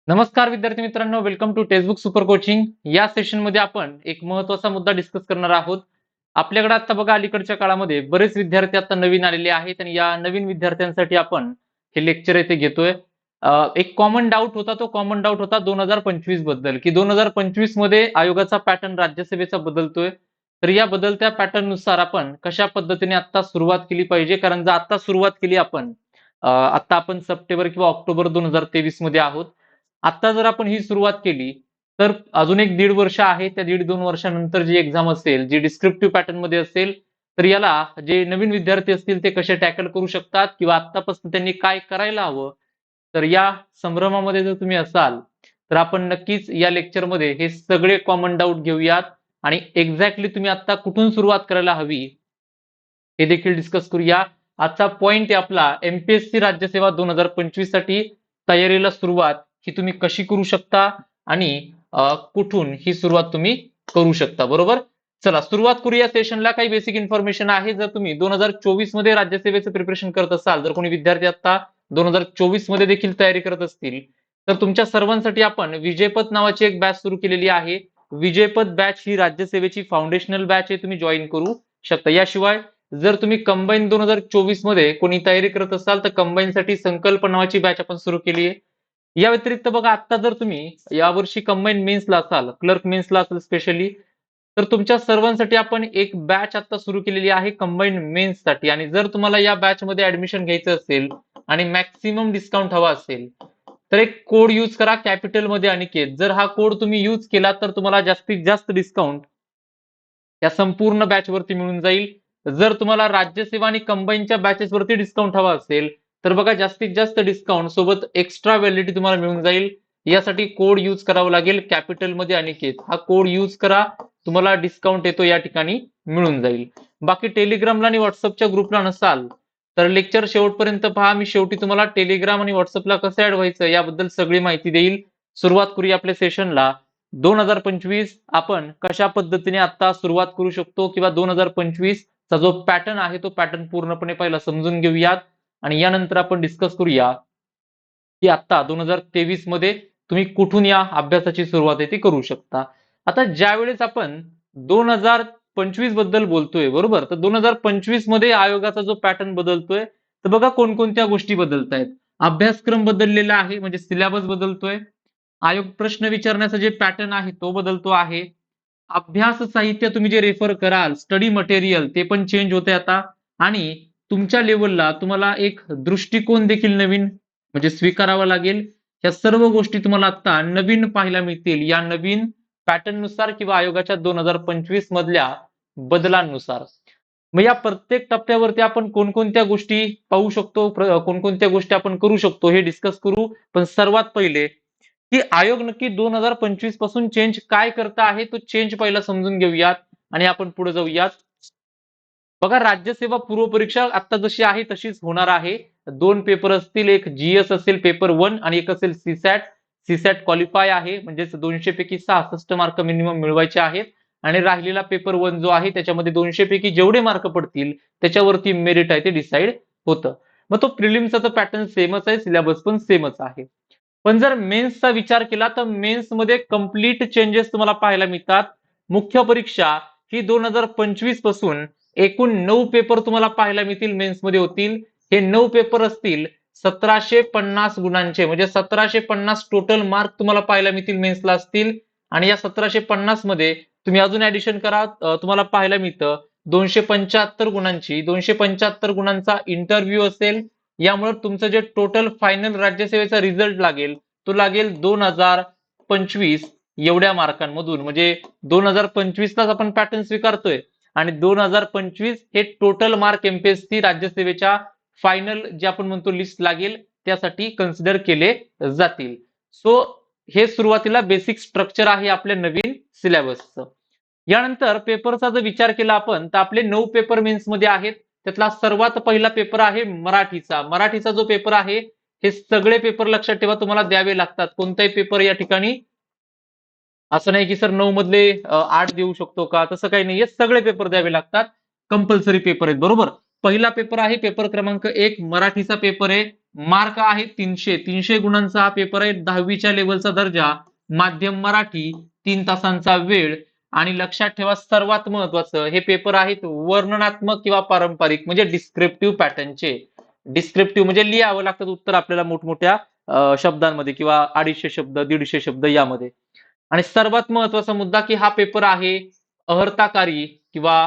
नमस्कार विद्यार्थी मित्रांनो, welcome to textbook super coaching. या सेशन मध्ये आपण एक महत्त्वाचा मुद्दा डिस्कस करणार आहोत. आपल्याकडे आता बघा अलीकडच्या काळामध्ये बरेच विद्यार्थी आता नवीन आलेले आहेत आणि या नवीन विद्यार्थ्यांसाठी आपण हे लेक्चर येथे घेतोय. एक कॉमन डाऊट होता, तो कॉमन डाऊट होता 2025 बद्दल, की 2025 मध्ये आयोगाचा पॅटर्न राज्यसभेचा बदलतोय. तर या बदलत्या पॅटर्न नुसार आपण कशा पद्धतीने आता सुरुवात केली पाहिजे, कारण जर आता सुरुवात केली आपण आता आपण सप्टेंबर किंवा ऑक्टोबर 2023 मध्ये आहोत. आता जर आपण ही सुरुवात केली तर अजून एक 1.5 वर्ष आहे. त्या 1.5-2 वर्षानंतर जी एक्झाम असेल, जी डिस्क्रिप्टिव्ह पॅटर्न मध्ये असेल, तर याला जे नवीन विद्यार्थी असतील ते कसे टॅकल करू शकतात किंवा आतापासून त्यांनी काय करायला हवं. तर या संभ्रमामध्ये जर तुम्ही असाल तर आपण नक्कीच या लेक्चरमध्ये हे सगळे कॉमन डाऊट घेऊयात आणि एक्झॅक्टली तुम्ही आता कुठून सुरुवात करायला हवी हे देखील डिस्कस करूया. आजचा पॉइंट आहे आपला एमपीएससी राज्यसेवा 2025 साठी तयारीला सुरुवात ही तुम्ही कशी करू शकता आणि कुठून ही सुरुवात तुम्ही करू शकता. बरोबर. चला सुरुवात करूया सेशनला. काही बेसिक इन्फॉर्मेशन आहे. जर तुम्ही 2024 मध्ये राज्यसेवेचं प्रिपरेशन करत असाल, जर कोणी विद्यार्थी आता 2024 मध्ये देखील तयारी करत असतील, तर तुमच्या सर्वांसाठी आपण विजयपथ नावाची एक बॅच सुरू केलेली आहे. विजयपथ बॅच ही राज्यसेवेची फाउंडेशनल बॅच आहे, तुम्ही जॉईन करू शकता. याशिवाय जर तुम्ही कंबाईन 2024 मध्ये कोणी तयारी करत असाल तर कंबाईन साठी संकल्प नावाची बॅच आपण सुरू केली आहे. या व्यतिरिक्त बघा, आता जर तुम्ही यावर्षी कंबाईन मेन्सला असाल, क्लर्क मेन्सला असाल स्पेशली, तर तुमच्या सर्वांसाठी आपण एक बॅच आता सुरू केलेली आहे कंबाईन मेन्स साठी. आणि जर तुम्हाला या बॅच मध्ये ऍडमिशन घ्यायचं असेल आणि मॅक्सिमम डिस्काउंट हवा असेल तर एक कोड यूज करा कॅपिटल मध्ये अनिकेत. जर हा कोड तुम्ही यूज केला तर तुम्हाला जास्तीत जास्त डिस्काउंट या संपूर्ण बॅच वरती मिळून जाईल. जर तुम्हाला राज्यसेवा आणि कंबाईनच्या बॅचेस वरती डिस्काउंट हवा असेल तर बघा, जास्तीत जास्त डिस्काउंट सोबत एक्स्ट्रा व्हॅलिडिटी तुम्हाला मिळून जाईल. यासाठी कोड यूज करावा लागेल कॅपिटल मध्ये अनिकेत. हा कोड यूज करा, तुम्हाला डिस्काउंट येतो या ठिकाणी मिळून जाईल. बाकी टेलिग्रामला आणि व्हॉट्सअपच्या ग्रुपला नसाल तर लेक्चर शेवटपर्यंत पहा. मी शेवटी तुम्हाला टेलिग्राम आणि व्हॉट्सअपला कसं ऍड व्हायचं याबद्दल सगळी माहिती देईल. सुरुवात करूया आपल्या सेशनला. 2025 आपण कशा पद्धतीने आता सुरुवात करू शकतो किंवा 2025 चा जो पॅटर्न आहे तो पॅटर्न पूर्णपणे पहिला समजून घेऊयात आणि यानंतर आपण डिस्कस करूया की आता 2023 मध्ये तुम्ही कुठून या अभ्यासाची सुरुवात आहे ती करू शकता. आता ज्या वेळेस आपण 2025 बद्दल बोलतोय, बरोबर, तर 2025 मध्ये आयोगाचा जो पॅटर्न बदलतोय, तर बघा कोणकोणत्या गोष्टी बदलतायत. अभ्यासक्रम बदललेला आहे, म्हणजे सिलेबस बदलतोय. आयोग प्रश्न विचारण्याचा जे पॅटर्न आहे तो बदलतो आहे. अभ्यास साहित्य तुम्ही जे रेफर कराल, स्टडी मटेरियल, ते पण चेंज होते आता. आणि तुमच्या लेवलला तुम्हाला एक दृष्टिकोन देखील नवीन म्हणजे स्वीकारावा लागेल. या सर्व गोष्टी तुम्हाला आता नवीन पाहायला मिळतील या नवीन पॅटर्न नुसार किंवा आयोगाच्या 2025 मधल्या बदलांनुसार. मग या प्रत्येक टप्प्यावरती आपण कोणकोणत्या गोष्टी पाहू शकतो, कोणकोणत्या गोष्टी आपण करू शकतो हे डिस्कस करू. पण सर्वात पहिले की आयोग नक्की 2025 पासून चेंज काय करत आहे, तो चेंज पहिला समजून घेऊयात आणि आपण पुढे जाऊयात. बघा, राज्यसेवा पूर्व परीक्षा आता जशी आहे तशीच होणार आहे. 2 पेपर असतील, एक जीएस असेल पेपर 1 आणि एक असेल सीसॅट. सीसॅट क्वालिफाय आहे, म्हणजे 200 पैकी 66 मार्क मिनिमम मिळवायचे आहेत आणि राहिलेला पेपर 1 जो आहे त्याच्यामध्ये 200 पैकी जेवढे मार्क पडतील त्याच्यावरती मेरिट आहे ते डिसाईड होतं. मग तो प्रिलिम्सचा पॅटर्न सेमच आहे, सिलेबस पण सेमच आहे. पण जर मेन्सचा विचार केला तर मेन्स मध्ये कंप्लीट चेंजेस तुम्हाला पाहायला मिळतात. मुख्य परीक्षा ही 2025 पासून एकूण 9 पेपर तुम्हाला पाहायला मिळतील, मेन्स मध्ये होतील. हे 9 पेपर असतील 1750 गुणांचे, म्हणजे 1750 टोटल मार्क तुम्हाला पाहायला मिळतील मेन्सला असतील. आणि या 1750 मध्ये तुम्ही अजून ऍडिशन करा, तुम्हाला पाहायला मिळतं 275 गुणांची, 275 गुणांचा इंटरव्ह्यू असेल. यामुळे तुमचं जे टोटल फायनल राज्यसेवेचा रिझल्ट लागेल तो लागेल 2025 एवढ्या मार्कांमधून. म्हणजे 2025 लाच आपण पॅटर्न स्वीकारतोय आणि 2025 हे टोटल मार्क एमपीएससी राज्यसेवेच्या फायनल जे आपण म्हणतो लिस्ट लागेल त्यासाठी कन्सिडर केले जातील. सो हे सुरुवातीला बेसिक स्ट्रक्चर आहे आपल्या नवीन सिलेबसचं. यानंतर पेपरचा जर विचार केला आपण तर आपले 9 पेपर मेन्स मध्ये आहेत. त्यातला सर्वात पहिला पेपर आहे मराठीचा. मराठीचा जो पेपर आहे, हे सगळे पेपर लक्षात ठेवा तुम्हाला द्यावे लागतात. कोणताही पेपर या ठिकाणी असं नाही की सर 9 मधले 8 देऊ शकतो का, तसं काही नाहीये. सगळे पेपर द्यावे लागतात, कंपल्सरी पेपर आहेत. बरोबर. पहिला पेपर आहे पेपर क्रमांक 1 मराठीचा पेपर आहे. मार्क आहे 300. 300 गुणांचा हा पेपर आहे. 10वीच्या लेवलचा दर्जा, माध्यम मराठी, 3 तासांचा वेळ. आणि लक्षात ठेवा सर्वात महत्वाचं हे पेपर आहेत वर्णनात्मक किंवा पारंपरिक म्हणजे डिस्क्रिप्टिव्ह पॅटर्नचे. डिस्क्रिप्टिव्ह म्हणजे लिहावं लागतं उत्तर आपल्याला मोठमोठ्या शब्दांमध्ये किंवा 250 शब्द 150 शब्द यामध्ये. आणि सर्वात महत्वाचा मुद्दा की हा पेपर आहे अर्हताकारी किंवा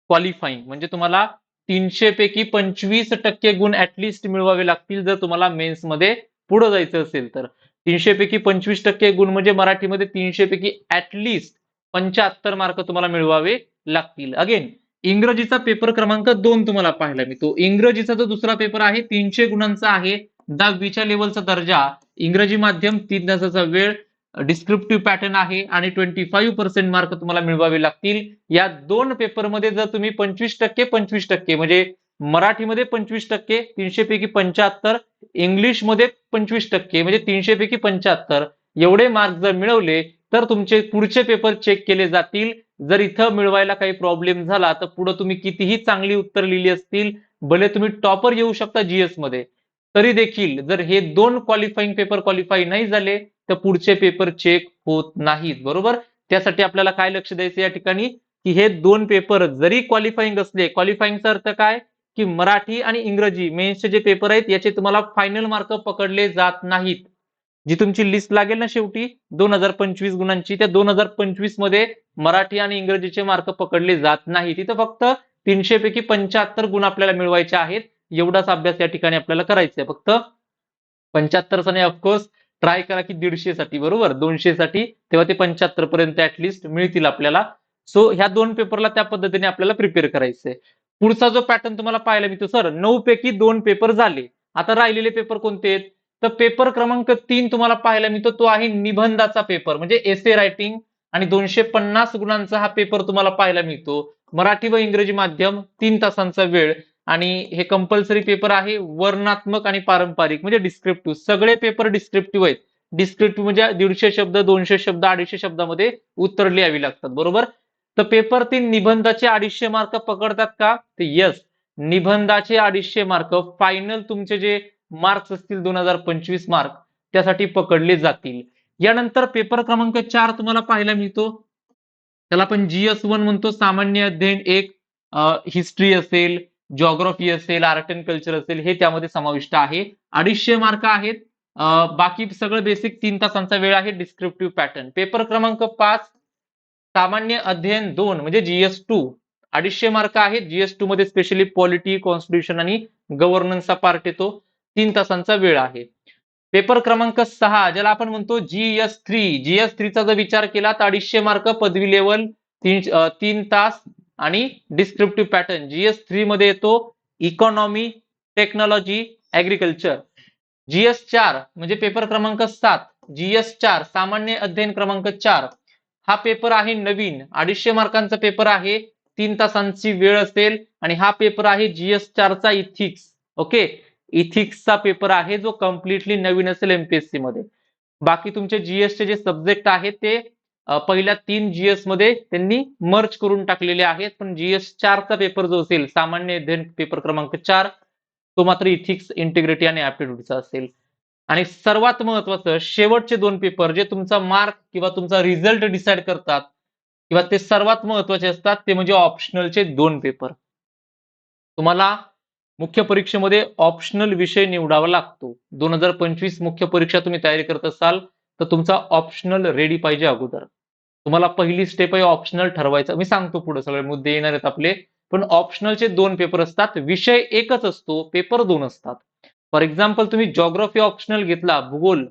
क्वालिफाईंग म्हणजे तुम्हाला 300 पैकी 25% गुण ऍटलिस्ट मिळवावे लागतील जर तुम्हाला मेन्स मध्ये पुढे जायचं असेल तर. 300 पैकी 25% गुण म्हणजे मराठीमध्ये 300 पैकी ऍटलिस्ट 75 मार्क तुम्हाला मिळवावे लागतील. अगेन इंग्रजीचा पेपर क्रमांक 2 तुम्हाला पाहायला मिळतो. इंग्रजीचा जो दुसरा पेपर आहे 300 गुणांचा आहे. 10वीच्या लेवलचा दर्जा, इंग्रजी माध्यम, 3 तासाचा वेळ, डिस्क्रिप्टिव्ह पॅटर्न आहे आणि 25% मार्क तुम्हाला मिळवावे लागतील. या दोन पेपरमध्ये जर तुम्ही 25% म्हणजे मराठीमध्ये 25%, 300 पैकी 75, इंग्लिशमध्ये 25% म्हणजे 300 पैकी 75 एवढे मार्क जर मिळवले तर तुमचे पुढचे पेपर चेक केले जातील. जर इथं मिळवायला काही प्रॉब्लेम झाला तर पुढे तुम्ही कितीही चांगली उत्तर लिहिली असतील, भले तुम्ही टॉपर येऊ शकता जीएस मध्ये, तरी देखील जर हे दोन क्वालिफाईंग पेपर क्वालिफाय नाही झाले तर पुढचे पेपर चेक होत नाहीत. बरोबर. त्यासाठी आपल्याला काय लक्ष द्यायचं या ठिकाणी की हे दोन पेपर जरी क्वालिफाईंग असले, क्वालिफाईंगचा अर्थ काय की मराठी आणि इंग्रजी मेन्सचे जे पेपर आहेत याचे तुम्हाला फायनल मार्क पकडले जात नाहीत. जी तुमची लिस्ट लागेल ना शेवटी 2025 गुणांची, त्या 2025 मध्ये मराठी आणि इंग्रजीचे मार्क पकडले जात नाहीत. तिथं फक्त 300 पैकी 75 गुण आपल्याला मिळवायचे आहेत. एवढाच अभ्यास या ठिकाणी आपल्याला करायचा आहे. फक्त 75 चा नाही, ऑफकोर्स ट्राय करा की 150 साठी, बरोबर, 200 साठी, तेव्हा ते 75 पर्यंत ऍटलिस्ट मिळतील आपल्याला. सो ह्या दोन पेपरला त्या पद्धतीने आपल्याला प्रिपेअर करायचंय. पुढचा जो पॅटर्न तुम्हाला पाहायला मिळतो, सर 9 पैकी 2 पेपर झाले, आता राहिलेले पेपर कोणते आहेत? तर पेपर क्रमांक 3 तुम्हाला पाहायला मिळतो, तो आहे निबंधाचा पेपर म्हणजे एसे रायटिंग आणि 250 गुणांचा हा पेपर तुम्हाला पाहायला मिळतो. मराठी व इंग्रजी माध्यम, 3 तासांचा वेळ. आणि हे कंपल्सरी पेपर आहे वर्णात्मक आणि पारंपरिक म्हणजे डिस्क्रिप्टिव्ह. सगळे पेपर डिस्क्रिप्टिव्ह आहेत. डिस्क्रिप्टिव्ह म्हणजे 150 शब्द, 200 शब्द, 250 शब्दामध्ये उत्तर लिहावी लागतात. बरोबर. तर पेपर 3 निबंधाचे 250 मार्क पकडतात का? तर यस, निबंधाचे 250 मार्क फायनल तुमचे जे मार्क्स असतील 2025 मार्क त्यासाठी पकडले जातील. यानंतर पेपर क्रमांक 4 तुम्हाला पाहायला मिळतो, त्याला आपण GS1 म्हणतो. सामान्य अध्ययन 1, हिस्ट्री असेल, जिओग्राफी असेल, आर्ट अँड कल्चर असेल, हे त्यामध्ये समाविष्ट आहे. 250 मार्क आहेत. बाकी सगळं बेसिक 3 तासांचा वेळ आहे. Descriptive pattern. पेपर क्रमांक 5 सामान्य अध्ययन 2 म्हणजे GS2, 250 मार्क आहेत. GS2 मध्ये स्पेशली पॉलिटी, कॉन्स्टिट्यूशन आणि गव्हर्नन्सचा पार्ट येतो. 3 तासांचा वेळ आहे. पेपर क्रमांक 6 ज्याला आपण म्हणतो GS3 चा जर विचार केला तर 250 मार्क पदवी लेवल, 3 तास आणि डिस्क्रिप्टिव्ह पॅटर्न. GS3 मध्ये येतो इकॉनॉमी, टेक्नॉलॉजी, ऍग्रिकल्चर. GS4 म्हणजे पेपर क्रमांक 7, GS4 सामान्य अध्ययन क्रमांक 4 हा पेपर आहे नवीन, 250 मार्कांचा पेपर आहे, 3 तासांची वेळ असेल आणि हा पेपर आहे GS4 चा इथिक्स. ओके, इथिक्सचा पेपर आहे जो कम्प्लिटली नवीन असेल एमपीएससी मध्ये. बाकी तुमचे जीएसचे जे सब्जेक्ट आहेत ते पहिल्या 3 जीएस मध्ये त्यांनी मर्ज करून टाकलेले आहेत, पण GS4 चा पेपर जो असेल सामान्य अध्ययन पेपर क्रमांक 4 तो मात्र इथिक्स, इंटिग्रिटी आणि ऍप्टिट्यूडचा असेल. आणि सर्वात महत्वाचं शेवटचे 2 पेपर जे तुमचा मार्क किंवा तुमचा रिझल्ट डिसाइड करतात किंवा ते सर्वात महत्वाचे असतात ते म्हणजे ऑप्शनलचे 2 पेपर. तुम्हाला मुख्य परीक्षेमध्ये ऑप्शनल विषय निवडावा लागतो. 2025 मुख्य परीक्षा तुम्ही तयारी करत असाल तर तुमचा ऑप्शनल रेडी पाहिजे अगोदर. तुम्हाला पहिली स्टेप आहे ऑप्शनल ठरवायचा. मी सांगतो पुढे सगळे मुद्दे येणार आहेत आपले. पण ऑप्शनलचे 2 पेपर असतात, विषय एकच असतो, पेपर 2 असतात. फॉर एक्झाम्पल तुम्ही जिओग्राफी ऑप्शनल घेतला, भूगोल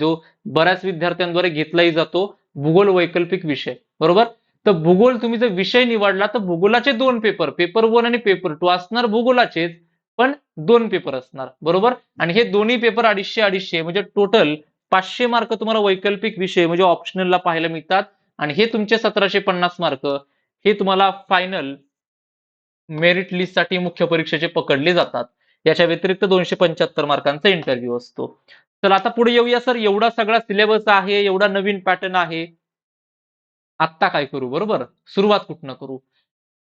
जो बऱ्याच विद्यार्थ्यांद्वारे घेतलाही जातो, भूगोल वैकल्पिक विषय, बरोबर. तर भूगोल तुम्ही जर विषय निवडला तर भूगोलाचे 2 पेपर, पेपर 1 आणि पेपर 2 असणार भूगोलाचेच, पण 2 पेपर असणार, बरोबर. आणि हे दोन्ही पेपर 250 म्हणजे टोटल 500 मार्क तुम्हाला वैकल्पिक विषय म्हणजे ऑप्शनलला पाहायला मिळतात. आणि हे तुमचे 1750 मार्क हे तुम्हाला फायनल मेरिट लिस्ट साठी मुख्य परीक्षेचे पकडले जातात. याच्या व्यतिरिक्त 275 मार्कांचा इंटरव्ह्यू असतो. तर आता पुढे येऊया सर, एवढा सगळा सिलेबस आहे, एवढा नवीन पॅटर्न आहे, आत्ता काय करू, बरोबर, सुरुवात कुठनं करू?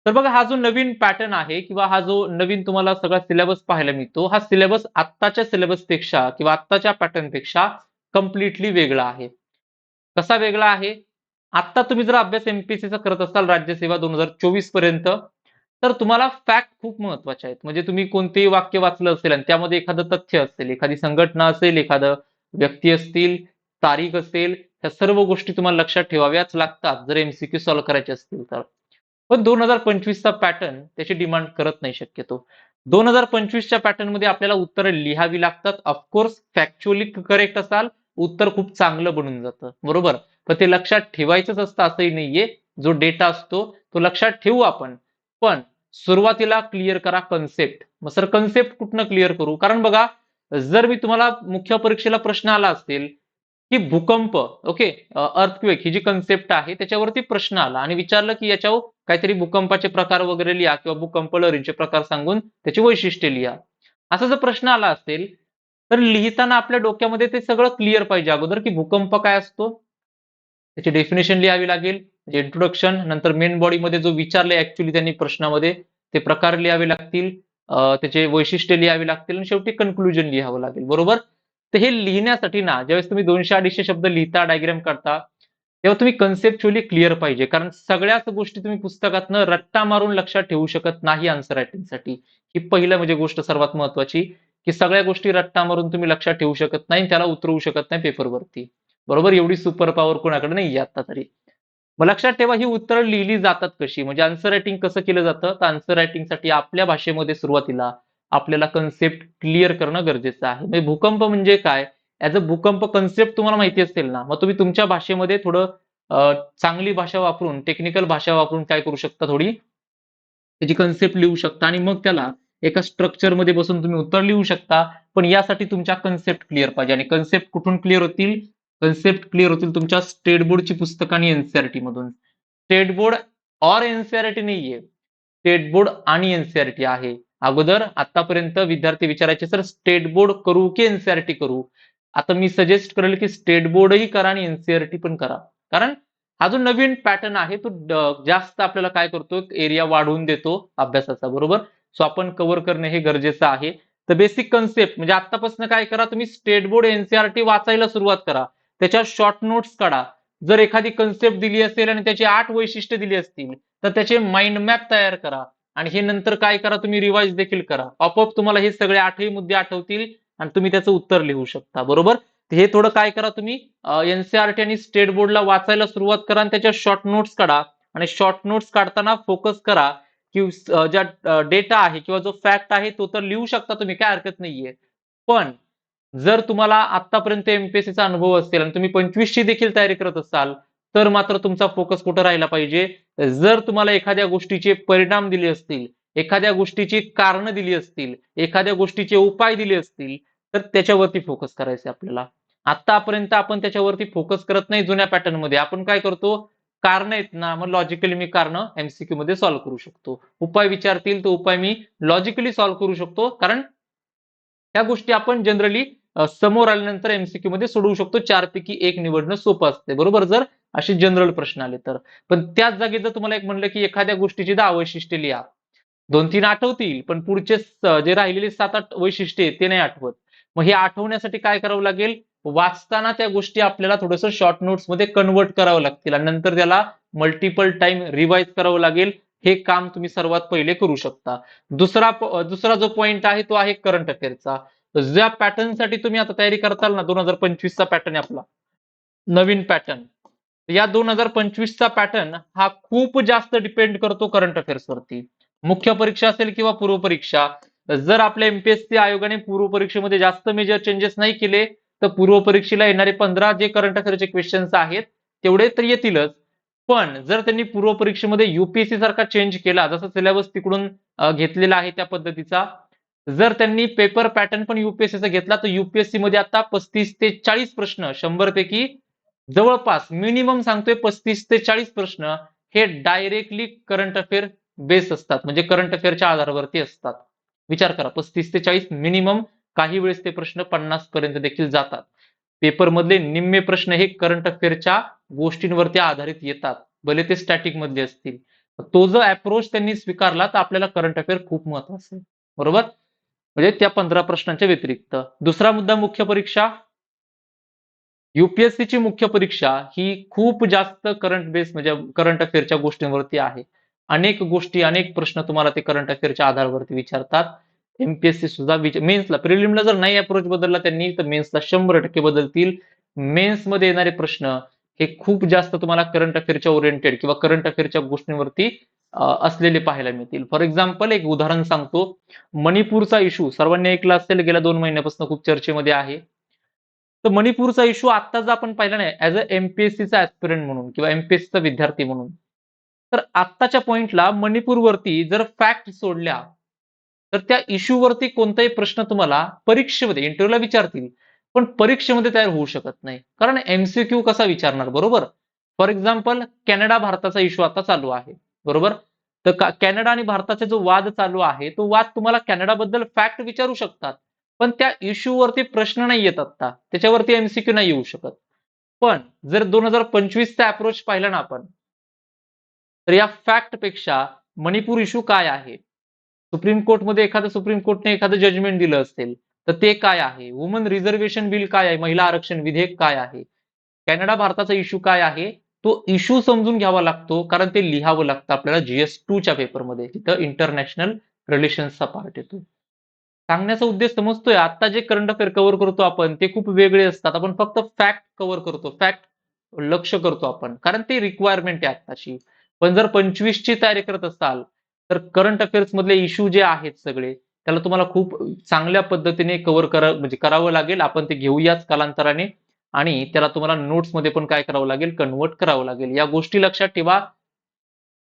तर बघा हा जो नवीन पॅटर्न आहे किंवा हा जो नवीन तुम्हाला सगळा सिलेबस पाहायला मिळतो, हा सिलेबस आत्ताच्या सिलेबसपेक्षा किंवा आत्ताच्या पॅटर्नपेक्षा कंप्लीटली वेगळा आहे. कसा वेगळा आहे? आत्ता तुम्ही जर अभ्यास एमपीएससीचा करत असाल राज्यसेवा 2024 पर्यंत, तर तुम्हाला फॅक्ट खूप महत्त्वाच्या आहेत. म्हणजे तुम्ही कोणतेही वाक्य वाचलं असेल आणि त्यामध्ये एखादं तथ्य असेल, एखादी संघटना असेल, एखादं व्यक्ती असतील, तारीख असेल, ह्या सर्व गोष्टी तुम्हाला लक्षात ठेवाव्याच लागतात, जर एमसीक्यू सॉल्व्ह करायचे असतील तर. पण 2025 चा पॅटर्न त्याची डिमांड करत नाही शक्यतो. 2025 च्या पॅटर्नमध्ये आपल्याला उत्तरं लिहावी लागतात. ऑफकोर्स फॅक्च्युअली करेक्ट असाल, उत्तर खूप चांगलं बनून जातं. बरोबर? पण ते लक्षात ठेवायचंच असतं असंही नाहीये. जो डेटा असतो तो लक्षात ठेवू आपण. पण सुरुवातीला क्लिअर करा कन्सेप्ट. मग सर कन्सेप्ट कुठनं क्लिअर करू? कारण बघा, जर मी तुम्हाला मुख्य परीक्षेला प्रश्न आला असेल, की भूकंप, ओके, अर्थक्वेक ही जी कन्सेप्ट आहे त्याच्यावरती प्रश्न आला आणि विचारलं की याच्यावर काहीतरी भूकंपाचे प्रकार वगैरे लिहा किंवा भूकंप लहरींचे प्रकार सांगून त्याची वैशिष्ट्ये लिहा. असा जर प्रश्न आला असेल, तर लिहिताना आपल्या डोक्यामध्ये ते सगळं क्लिअर पाहिजे अगोदर की भूकंप काय असतो, त्याची डेफिनेशन लिहावी लागेल, म्हणजे इंट्रोडक्शन, नंतर मेन बॉडीमध्ये जो विचारले ऍक्च्युली त्यांनी प्रश्नामध्ये ते प्रकार लिहावे लागतील, त्याचे वैशिष्ट्ये लिहावी लागतील आणि शेवटी कन्क्लुजन लिहावं लागेल. बरोबर? तर हे लिहिण्यासाठी ना ज्यावेळेस तुम्ही 200-250 शब्द लिहिता, डायग्राम काढता, तेव्हा तुम्ही कन्सेप्च्युअली क्लिअर पाहिजे. कारण सगळ्याच गोष्टी तुम्ही पुस्तकातनं रट्टा मारून लक्षात ठेवू शकत नाही आन्सर रायटिंगसाठी. ही पहिलं म्हणजे गोष्ट सर्वात महत्वाची, की सगळ्या गोष्टी रट्टा मारून तुम्ही लक्षात ठेवू शकत नाही, त्याला उतरवू शकत नाही पेपरवरती. बरोबर? एवढी सुपर पॉवर कोणाकडे नाहीये आता तरी. मग लक्षात ठेवा ही उत्तरं लिहिली जातात कशी, म्हणजे आन्सर रायटिंग कसं केलं जातं, तर आन्सर रायटिंगसाठी आपल्या भाषेमध्ये सुरुवातीला आपल्याला कन्सेप्ट क्लिअर करणं गरजेचं आहे. म्हणजे भूकंप म्हणजे काय, ऍज अ भूकंप कन्सेप्ट तुम्हाला माहिती असेल ना, मग तुम्ही तुमच्या भाषेमध्ये थोडं चांगली भाषा वापरून, टेक्निकल भाषा वापरून काय करू शकता, थोडी त्याची कन्सेप्ट लिहू शकता आणि मग त्याला एका स्ट्रक्चरमध्ये बसून तुम्ही उत्तर लिहू शकता. पण यासाठी तुमच्या कन्सेप्ट क्लिअर पाहिजे आणि कन्सेप्ट कुठून क्लिअर होतील? कन्सेप्ट क्लिअर होतील तुमच्या स्टेट बोर्डची पुस्तकं आणि एनसीईआरटी मधून. स्टेट बोर्ड और एनसीईआरटी नाहीये, स्टेट बोर्ड आणि एनसीईआरटी आहे. अगोदर आतापर्यंत विद्यार्थी विचारायचे सर स्टेट बोर्ड करू की एनसीईआरटी करू? आता मी सजेस्ट करेल की स्टेट बोर्डही करा आणि एनसीईआरटी पण करा. कारण हा जो नवीन पॅटर्न आहे तो जास्त आपल्याला काय करतो, एरिया वाढवून देतो अभ्यासाचा. बरोबर? सो आपण कव्हर करणे हे गरजेचं आहे. तर बेसिक कन्सेप्ट म्हणजे आतापासून काय करा, तुम्ही स्टेट बोर्ड एनसीईआरटी वाचायला सुरुवात करा. त्याच्या शॉर्ट नोट्स काढा. जर एखादी कन्सेप्ट दिली असेल आणि त्याची 8 वैशिष्ट्ये दिली असतील, तर त्याचे माइंड मॅप तयार करा आणि हे नंतर काय करा, तुम्ही रिवाइज देखील करा. आपोआप तुम्हाला हे सगळे 8ही मुद्दे आठवतील आणि तुम्ही त्याचं उत्तर लिहू शकता. बरोबर? हे थोडं काय करा तुम्ही, एनसीईआरटी आणि स्टेट बोर्डला वाचायला सुरुवात करा आणि त्याच्या शॉर्ट नोट्स काढा आणि शॉर्ट नोट्स काढताना फोकस करा की ज्या डेटा आहे किंवा जो फॅक्ट आहे तो तर लिहू शकता तुम्ही, काय हरकत नाहीये. पण जर तुम्हाला आतापर्यंत एमपीएससीचा अनुभव असेल आणि तुम्ही 25 ची देखील तयारी करत असाल, तर मात्र तुमचा फोकस कुठं राहिला पाहिजे. जर तुम्हाला एखाद्या गोष्टीचे परिणाम दिले असतील, एखाद्या गोष्टीची कारणं दिली असतील, एखाद्या गोष्टीचे उपाय दिले असतील, तर त्याच्यावरती फोकस करायचे आपल्याला. आतापर्यंत आपण त्याच्यावरती फोकस करत नाही जुन्या पॅटर्न मध्ये. आपण काय करतो, कारण आहेत ना, मग लॉजिकली मी कारण एमसीक्यू मध्ये सॉल्व्ह करू शकतो. उपाय विचारतील तो उपाय मी लॉजिकली सॉल्व्ह करू शकतो. कारण ह्या गोष्टी आपण जनरली समोर आल्यानंतर एमसीक्यू मध्ये सोडवू शकतो. 4 पैकी 1 निवडणं सोपं असते. बरोबर? जर असे जनरल प्रश्न आले तर. पण त्याच जागी जर तुम्हाला एक म्हणलं की एखाद्या गोष्टीची 10 वैशिष्ट्ये लिहा. 2-3 आठवतील, पण पुढचे जे राहिलेले 7-8 वैशिष्ट्ये ते नाही आठवत. मग हे आठवण्यासाठी काय करावं लागेल? वाचताना त्या गोष्टी आपल्याला थोडंसं शॉर्ट नोट्स मध्ये कन्व्हर्ट करावं लागतील आणि नंतर त्याला मल्टिपल टाइम रिवाइज करावं लागेल. हे काम तुम्ही सर्वात पहिले करू शकता. दुसरा जो पॉइंट आहे तो आहे करंट अफेअरचा. ज्या पॅटर्नसाठी तुम्ही आता तयारी करताल ना, 2025 चा पॅटर्न आहे आपला, नवीन पॅटर्न. या 2025 चा पॅटर्न हा खूप जास्त डिपेंड करतो करंट अफेअर्स वरती. मुख्य परीक्षा असेल किंवा पूर्व परीक्षा. जर आपल्या एमपीएससी आयोगाने पूर्व परीक्षेमध्ये जास्त मेजर चेंजेस नाही केले, तर पूर्व परीक्षेला येणारे 15 जे करंट अफेअरचे क्वेश्चन्स आहेत तेवढे तर येतीलच. पण जर त्यांनी पूर्व परीक्षेमध्ये युपीएससी सारखा चेंज केला, जसा सिलेबस तिकडून घेतलेला आहे त्या पद्धतीचा, जर त्यांनी पेपर पॅटर्न पण युपीएससीचा घेतला, तर युपीएससी मध्ये आता 35 ते 40 प्रश्न 100 पैकी जवळपास मिनिमम सांगतोय 35 ते 40 प्रश्न हे डायरेक्टली करंट अफेअर बेस असतात. म्हणजे करंट अफेअरच्या आधारावरती असतात. विचार करा, 35 ते 40 मिनिमम. काही वेळेस ते प्रश्न 50 पर्यंत देखील जातात. पेपर मधले निम्मे प्रश्न हे करंट अफेअरच्या गोष्टींवरती आधारित येतात, भले ते स्टॅटिक मधले असतील. तो जो अप्रोच त्यांनी स्वीकारला तर आपल्याला करंट अफेअर खूप महत्वाचं आहे. बरोबर? म्हणजे त्या 15 प्रश्नांच्या व्यतिरिक्त. दुसरा मुद्दा मुख्य परीक्षा. यूपीएससीची मुख्य परीक्षा ही खूप जास्त करंट बेस म्हणजे करंट अफेअरच्या गोष्टींवरती आहे. अनेक गोष्टी, अनेक प्रश्न तुम्हाला ते करंट अफेअरच्या आधारावरती विचारतात. एमपीएससी सुद्धा मेन्सला, प्रिलिमला जर नाही अप्रोच बदलला त्यांनी तर मेन्सला 100% बदलतील. मेन्समध्ये येणारे प्रश्न हे खूप जास्त तुम्हाला करंट अफेअरच्या ओरिएंटेड किंवा करंट अफेअरच्या गोष्टींवरती असलेले पाहायला मिळतील. फॉर एक्झाम्पल एक उदाहरण सांगतो. मणिपूरचा इश्यू सर्वांनी ऐकला असेल, गेल्या 2 महिन्यापासून खूप चर्चेमध्ये आहे. तर मणिपूरचा इश्यू आता जर आपण पाहिला नाही ऍज अ एमपीएससीचा ऍस्पिरंट म्हणून किंवा एमपीएससीचा विद्यार्थी म्हणून, तर आत्ताच्या पॉइंटला मणिपूरवरती जर फॅक्ट सोडल्या तर त्या इश्यूवरती कोणताही प्रश्न तुम्हाला परीक्षेमध्ये इंटरव्ह्यूला विचारतील, पण परीक्षेमध्ये तयार होऊ शकत नाही. कारण एमसीक्यू कसा विचारणार, बरोबर? फॉर एक्झाम्पल कॅनडा भारताचा इश्यू आता चालू आहे, बरोबर? तर कॅनडा आणि भारताचा जो वाद चालू आहे तो वाद तुम्हाला कॅनडाबद्दल फॅक्ट विचारू शकतात, पण त्या इश्यूवरती प्रश्न नाही येत आता, त्याच्यावरती एमसीक्यू नाही येऊ शकत. पण जर 2025चा अप्रोच पाहिला ना आपण, तर या फॅक्ट पेक्षा मणिपूर इश्यू काय आहे, सुप्रीम कोर्टमध्ये सुप्रीम कोर्टने एखादं जजमेंट दिलं असेल तर ते काय आहे, वुमन रिझर्वेशन बिल काय आहे, महिला आरक्षण विधेयक काय आहे, कॅनडा भारताचा इश्यू काय आहे, तो इश्यू समजून घ्यावा लागतो. कारण ते लिहावं लागतं आपल्याला GS2 च्या पेपरमध्ये, तिथं इंटरनॅशनल रिलेशन्सचा पार्ट येतो. सांगण्याचा उद्देश समजतोय, आता जे करंट अफेअर कव्हर करतो आपण ते खूप वेगळे असतात. आपण फक्त फॅक्ट कव्हर करतो, फॅक्ट लक्ष करतो आपण, कारण ते रिक्वायरमेंट आहे आताची. पण जर 25 ची तयारी करत असाल तर करंट अफेअर्स मधले इश्यू जे आहेत सगळे, त्याला तुम्हाला खूप चांगल्या पद्धतीने कव्हर म्हणजे करावं लागेल. आपण ते घेऊयाच कालांतराने, आणि त्याला तुम्हाला नोट्स मध्ये पण काय करावं लागेल, कन्वर्ट करावं लागेल. या गोष्टी लक्षात ठेवा.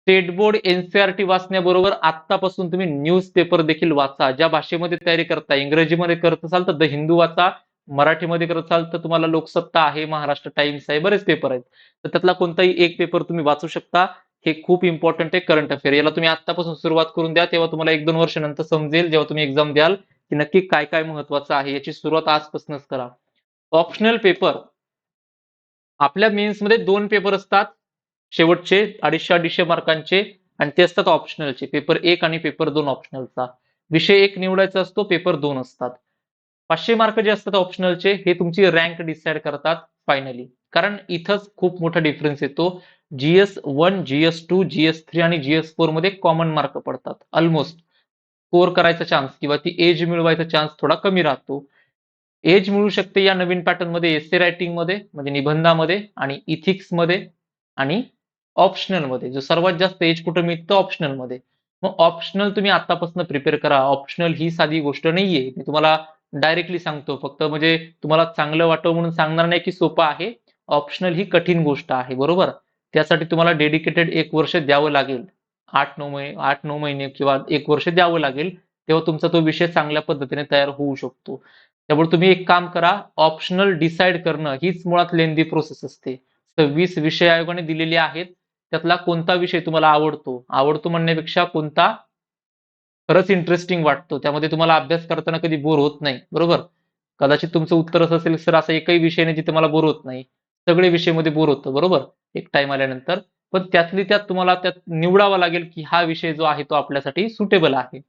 स्टेट बोर्ड एनसीईआरटी वाचण्याबरोबर आत्तापासून तुम्ही न्यूज पेपर देखील वाचा. ज्या भाषेमध्ये तयारी करता, इंग्रजीमध्ये करत असाल तर द हिंदू वाचा, मराठीमध्ये करत असाल तर तुम्हाला लोकसत्ता आहे, महाराष्ट्र टाइम्स आहे, बरेच पेपर आहेत. तर त्यातला कोणताही एक पेपर तुम्ही वाचू शकता. हे खूप इम्पॉर्टंट आहे करंट अफेअर. याला तुम्ही आत्तापासून सुरुवात करून द्या, तेव्हा तुम्हाला 1-2 वर्षानंतर समजेल, जेव्हा तुम्ही एक्झाम द्याल, की नक्की काय काय महत्वाचं आहे. याची सुरुवात आजपासूनच करा. ऑप्शनल पेपर, आपल्या मेन्समध्ये 2 पेपर असतात शेवटचे 250-250 मार्कांचे, आणि ते असतात ऑप्शनलचे. पेपर 1 आणि पेपर 2 ऑप्शनलचा. विषय 1 निवडायचा असतो, पेपर 2 असतात. 500 मार्क जे असतात ऑप्शनलचे हे तुमची रँक डिसाईड करतात फायनली. कारण इथंच खूप मोठा डिफरन्स येतो. GS1, GS2, GS3 आणि GS4 मध्ये कॉमन मार्क पडतात. ऑलमोस्ट स्कोर करायचा चान्स किंवा ती एज मिळवायचा चान्स थोडा कमी राहतो. एज मिळू शकते या नवीन पॅटर्न मध्ये एसे रायटिंग मध्ये म्हणजे निबंधामध्ये, आणि इथिक्स मध्ये, आणि ऑप्शनल मध्ये. जो सर्वात जास्त एज कुठं मिळतं, ऑप्शनल मध्ये. मग ऑप्शनल तुम्ही आतापासून प्रिपेअर करा. ऑप्शनल ही साधी गोष्ट नाहीये, मी तुम्हाला डायरेक्टली सांगतो. फक्त म्हणजे तुम्हाला चांगलं वाटावं म्हणून सांगणार नाही की सोपं आहे. ऑप्शनल ही कठीण गोष्ट आहे, बरोबर? त्यासाठी तुम्हाला डेडिकेटेड 1 वर्ष द्यावं लागेल. 8-9 महिने किंवा 1 वर्ष द्यावं लागेल, तेव्हा तुमचा तो विषय चांगल्या पद्धतीने तयार होऊ शकतो. त्यामुळे तुम्ही एक काम करा, ऑप्शनल डिसाईड करणं हीच मुळात लेंदी प्रोसेस असते. 26 विषय आयोगाने दिलेले आहेत, त्यातला कोणता विषय तुम्हाला आवडतो, आवडतो म्हणण्यापेक्षा कोणता खरंच इंटरेस्टिंग वाटतो, त्यामध्ये तुम्हाला अभ्यास करताना कधी बोर होत नाही, बरोबर? कदाचित तुमचं उत्तर असं असेल, सर असा एकही विषय नाही जिथे मला बोर होत नाही. सगळे विषयामध्ये बोर होतं, बरोबर? एक टाइम आल्यानंतर. पण त्यातली त्यात तुम्हाला त्यात निवडावा लागेल की हा विषय जो आहे तो आपल्यासाठी सुटेबल आहे.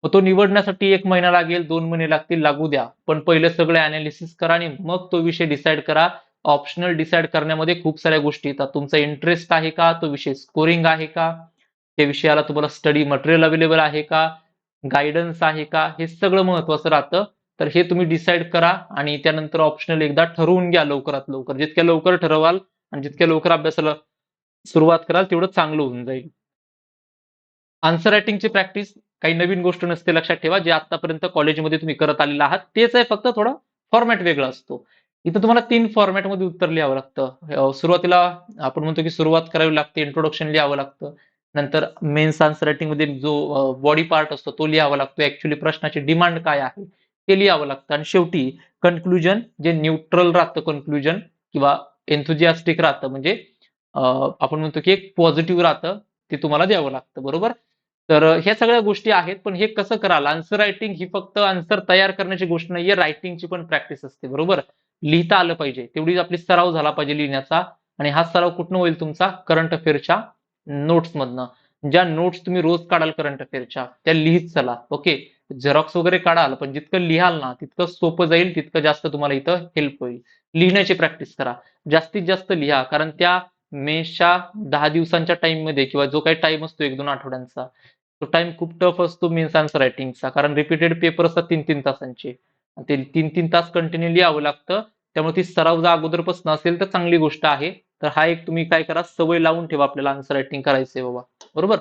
मग तो निवडण्यासाठी 1 महिना लागेल, 2 महिने लागतील, लागू द्या. पण पहिले सगळे अनालिसिस करा आणि मग तो विषय डिसाईड करा. ऑप्शनल डिसाईड करण्यामध्ये खूप साऱ्या गोष्टी येतात. तुमचा इंटरेस्ट आहे का? तो विषय स्कोरिंग आहे का? त्या विषयाला तुम्हाला स्टडी मटेरियल अवेलेबल आहे का? गाईडन्स आहे का? हे सगळं महत्वाचं राहतं. तर हे तुम्ही डिसाईड करा आणि त्यानंतर ऑप्शनल एकदा ठरवून घ्या लवकरात लवकर. जितक्या लवकर ठरवाल आणि जितक्या लवकर अभ्यासाला सुरुवात कराल तेवढं चांगलं होऊन जाईल. आन्सर रायटिंगची प्रॅक्टिस काही नवीन गोष्ट नसते, लक्षात ठेवा. जे आतापर्यंत कॉलेजमध्ये तुम्ही करत आलेला आहात तेच आहे, फक्त थोडा फॉर्मॅट वेगळा असतो. इथं तुम्हाला 3 फॉर्मॅटमध्ये उत्तर लिहावं लागतं. सुरुवातीला आपण म्हणतो की सुरुवात करावी लागते, इंट्रोडक्शन लिहावं लागतं. नंतर मेन्स आन्सर रायटिंगमध्ये जो बॉडी पार्ट असतो तो लिहावा लागतो. ऍक्च्युअली प्रश्नाची डिमांड काय आहे ते लिहावं लागतं, आणि शेवटी कन्क्लुजन जे न्यूट्रल राहतं, कन्क्लुजन किंवा एन्थुजियास्टिक राहतं, म्हणजे आपण म्हणतो की एक पॉझिटिव्ह राहतं, ते तुम्हाला द्यावं लागतं, बरोबर? तर ह्या सगळ्या गोष्टी आहेत. पण हे कसं कराल? आन्सर रायटिंग ही फक्त आन्सर तयार करण्याची गोष्ट नाहीये, रायटिंगची पण प्रॅक्टिस असते, बरोबर? लिहिता आलं पाहिजे, तेवढी आपली सराव झाला पाहिजे लिहिण्याचा. आणि हा सराव कुठनं होईल तुमचा? करंट अफेअरच्या नोट्स मधनं. ज्या नोट्स तुम्ही रोज काढाल करंट अफेअरच्या त्या लिहित चला. ओके, झेरॉक्स वगैरे काढाल पण जितकं लिहाल ना तितकं सोपं जाईल, तितकं जास्त तुम्हाला इथं हेल्प होईल. लिहिण्याची प्रॅक्टिस करा, जास्तीत जास्त लिहा, कारण त्या मेन्सच्या 10 दिवसांच्या टाइम मध्ये किंवा जो काही टाइम असतो 1-2 आठवड्यांचा, तो टाइम खूप टफ असतो मेन्स आन्सर रायटिंगचा, कारण रिपीटेड पेपर असतात 3-3 तासांचे. ते 3-3 तास कंटिन्यू लिहावं लागतं. त्यामुळे ती सराव जर अगोदरपासून असेल तर चांगली गोष्ट आहे. तर हा एक तुम्ही काय करा, सवय लावून ठेवा, आपल्याला आन्सर रायटिंग करायचंय बाबा. बरोबर.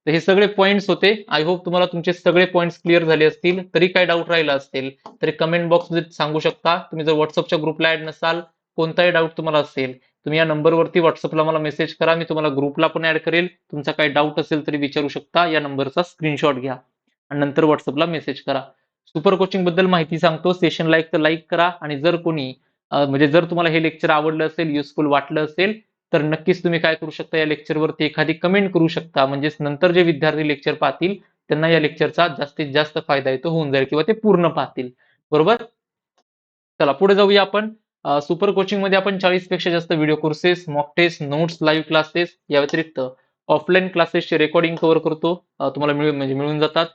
तर हे सगळे पॉइंट्स होते. आय होप तुम्हाला तुमचे सगळे पॉइंट्स क्लिअर झाले असतील. तरी काय डाऊट राहिला असतील तरी कमेंट बॉक्स मध्ये सांगू शकता. तुम्ही जर व्हॉट्सअपच्या ग्रुपला ऍड नसाल, कोणताही डाऊट तुम्हाला असेल, तुम्ही या नंबरवरती व्हॉट्सअपला मला मेसेज करा. मी तुम्हाला ग्रुपला पण ऍड करेल. तुमचा काही डाऊट असेल तरी विचारू शकता. या नंबरचा स्क्रीनशॉट घ्या आणि नंतर व्हॉट्सअपला मेसेज करा. सुपर कोचिंग बद्दल माहिती सांगतो. सेशनला एक तर लाईक करा, आणि जर कोणी म्हणजे जर तुम्हाला हे लेक्चर आवडलं असेल, युजफुल वाटलं असेल, तर नक्कीच तुम्ही काय करू शकता, या लेक्चरवरती एखादी कमेंट करू शकता. म्हणजेच नंतर जे विद्यार्थी लेक्चर पाहतील त्यांना या लेक्चरचा जास्तीत जास्त फायदा येतो होऊन जाईल, किंवा ते पूर्ण पाहतील. बरोबर. चला पुढे जाऊया आपण. सुपर कोचिंग मध्ये आपण 40 पेक्षा जास्त video courses, mock test, notes, live classes, या व्यतिरिक्त ऑफलाईन क्लासेसचे रेकॉर्डिंग कव्हर करतो. तुम्हाला मिळून जातात.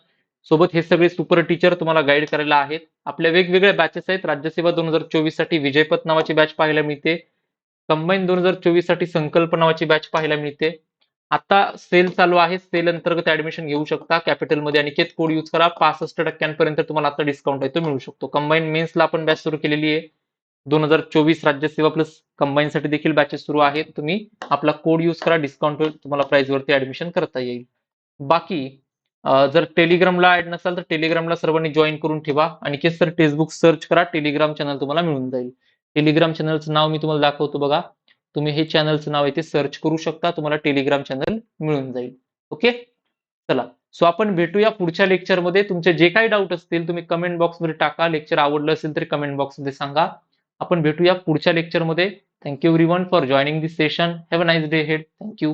सोबत हे सगळे सुपर टीचर तुम्हाला गाईड करायला आहेत. आपल्या वेगवेगळ्या बॅचेस आहेत. राज्यसेवा 2024 साठी विजयपथ नावाची बॅच पाहायला मिळते. कंबाईन 2024 साठी संकल्प नावाची बॅच पाहायला मिळते. आता सेल चालू आहे, सेल अंतर्गत ऍडमिशन घेऊ शकता. कॅपिटलमध्ये अनिकेत कोड यूज करा, 65% तुम्हाला आता डिस्काउंट आहे तो मिळू शकतो. कंबाईन मेन्सला आपण बॅच सुरू केलेली आहे. 2024 राज्यसेवा प्लस कंबाईन साठी देखील बॅचेस सुरू आहेत. तुम्ही आपला कोड यूज करा, डिस्काउंट होईल, तुम्हाला प्राइस वरती ऍडमिशन करता येईल. बाकी जर टेलिग्रामला ऍड नसाल तर टेलिग्रामला सर्वांनी जॉईन करून ठेवा. अनिकेत सर टेक्स्टबुक सर्च करा, टेलिग्राम चॅनल तुम्हाला मिळून जाईल. टेलिग्राम चॅनलचं नाव मी तुम्हाला दाखवतो बघा. तुम्ही हे चॅनलचं नाव इथे सर्च करू शकता, तुम्हाला टेलिग्राम चॅनल मिळून जाईल. ओके. चला, सो आपण भेटूया पुढच्या लेक्चरमध्ये. तुमचे जे काही डाऊट असतील तुम्ही कमेंट बॉक्समध्ये टाका. लेक्चर आवडलं असेल तरी कमेंट बॉक्समध्ये सांगा. आपण भेटूया पुढच्या लेक्चरमध्ये. Thank you everyone for joining this session. Have a nice day head. Thank you.